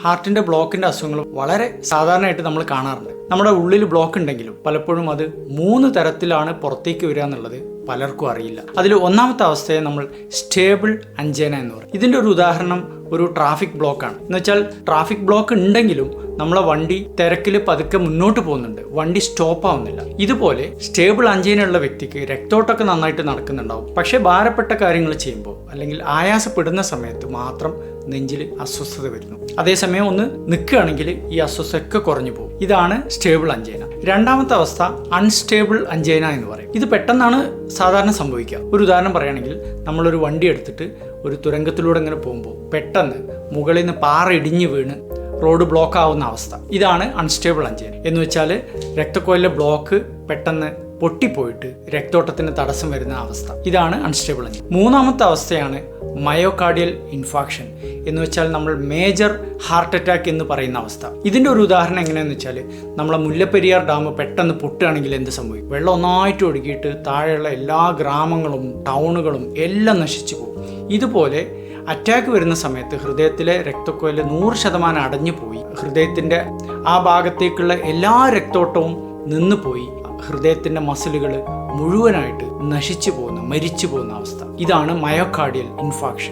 ഹാർട്ടിന്റെ ബ്ലോക്കിന്റെ അസുഖങ്ങൾ വളരെ സാധാരണയായിട്ട് നമ്മൾ കാണാറുണ്ട്. നമ്മുടെ ഉള്ളിൽ ബ്ലോക്ക് ഉണ്ടെങ്കിലും പലപ്പോഴും അത് 3 തരത്തിലാണ് പുറത്തേക്ക് വരിക എന്നുള്ളത് പലർക്കും അറിയില്ല. അതിൽ ഒന്നാമത്തെ അവസ്ഥയെ നമ്മൾ സ്റ്റേബിൾ അഞ്ചേന എന്ന് പറയും. ഇതിന്റെ ഒരു ഉദാഹരണം ഒരു ട്രാഫിക് ബ്ലോക്കാണ്. എന്ന് വെച്ചാൽ ട്രാഫിക് ബ്ലോക്ക് ഉണ്ടെങ്കിലും നമ്മളെ വണ്ടി തിരക്കിൽ പതുക്കെ മുന്നോട്ട് പോകുന്നുണ്ട്, വണ്ടി സ്റ്റോപ്പ് ആവുന്നില്ല. ഇതുപോലെ സ്റ്റേബിൾ അഞ്ചേനയുള്ള വ്യക്തിക്ക് രക്തോട്ടമൊക്കെ നന്നായിട്ട് നടക്കുന്നുണ്ടാവും. പക്ഷെ ഭാരപ്പെട്ട കാര്യങ്ങൾ ചെയ്യുമ്പോൾ അല്ലെങ്കിൽ ആയാസപ്പെടുന്ന സമയത്ത് മാത്രം നെഞ്ചിൽ അസ്വസ്ഥത വരുന്നു. അതേസമയം ഒന്ന് നിൽക്കുകയാണെങ്കിൽ ഈ അസ്വസ്ഥതയൊക്കെ കുറഞ്ഞു പോകും. ഇതാണ് സ്റ്റേബിൾ അഞ്ചേന. രണ്ടാമത്തെ അവസ്ഥ അൺസ്റ്റേബിൾ അഞ്ചേന എന്ന് പറയും. ഇത് പെട്ടെന്നാണ് സാധാരണ സംഭവിക്കുക. ഒരു ഉദാഹരണം പറയുകയാണെങ്കിൽ നമ്മളൊരു വണ്ടി എടുത്തിട്ട് ഒരു തുരങ്കത്തിലൂടെ ഇങ്ങനെ പോകുമ്പോൾ പെട്ടെന്ന് മുകളിൽ നിന്ന് പാറ ഇടിഞ്ഞു വീണ് റോഡ് ബ്ലോക്ക് ആവുന്ന അവസ്ഥ. ഇതാണ് അൺസ്റ്റേബിൾ അഞ്ചേന. എന്ന് വെച്ചാൽ രക്തക്കുഴലിലെ ബ്ലോക്ക് പെട്ടെന്ന് പൊട്ടിപ്പോയിട്ട് രക്തോട്ടത്തിന് തടസ്സം വരുന്ന അവസ്ഥ. ഇതാണ് അൺസ്റ്റേബിൾ അഞ്ചേന. മൂന്നാമത്തെ അവസ്ഥയാണ് മയോകാർഡിയൽ ഇൻഫാക്ഷൻ എന്ന് വെച്ചാൽ നമ്മൾ മേജർ ഹാർട്ട് അറ്റാക്ക് എന്ന് പറയുന്ന അവസ്ഥ. ഇതിൻ്റെ ഒരു ഉദാഹരണം എങ്ങനെയാണെന്ന് വെച്ചാൽ നമ്മളെ മുല്ലപ്പെരിയാർ ഡാം പെട്ടെന്ന് പൊട്ടുകയാണെങ്കിൽ എന്ത് സംഭവിക്കും? വെള്ളം ഒന്നായിട്ട് ഒഴുകിയിട്ട് താഴെയുള്ള എല്ലാ ഗ്രാമങ്ങളും ടൗണുകളും എല്ലാം നശിച്ചു പോകും. ഇതുപോലെ അറ്റാക്ക് വരുന്ന സമയത്ത് ഹൃദയത്തിലെ രക്തക്കുഴൽ 100% അടഞ്ഞു പോയി ഹൃദയത്തിൻ്റെ ആ ഭാഗത്തേക്കുള്ള എല്ലാ രക്തോട്ടവും നിന്ന് പോയി ഹൃദയത്തിൻ്റെ മസിലുകൾ മുഴുവനായിട്ട് നശിച്ചു പോകുന്ന, മരിച്ചു പോകുന്ന അവസ്ഥ. ഇതാണ് മയോകാർഡിയൽ ഇൻഫാക്ഷൻ.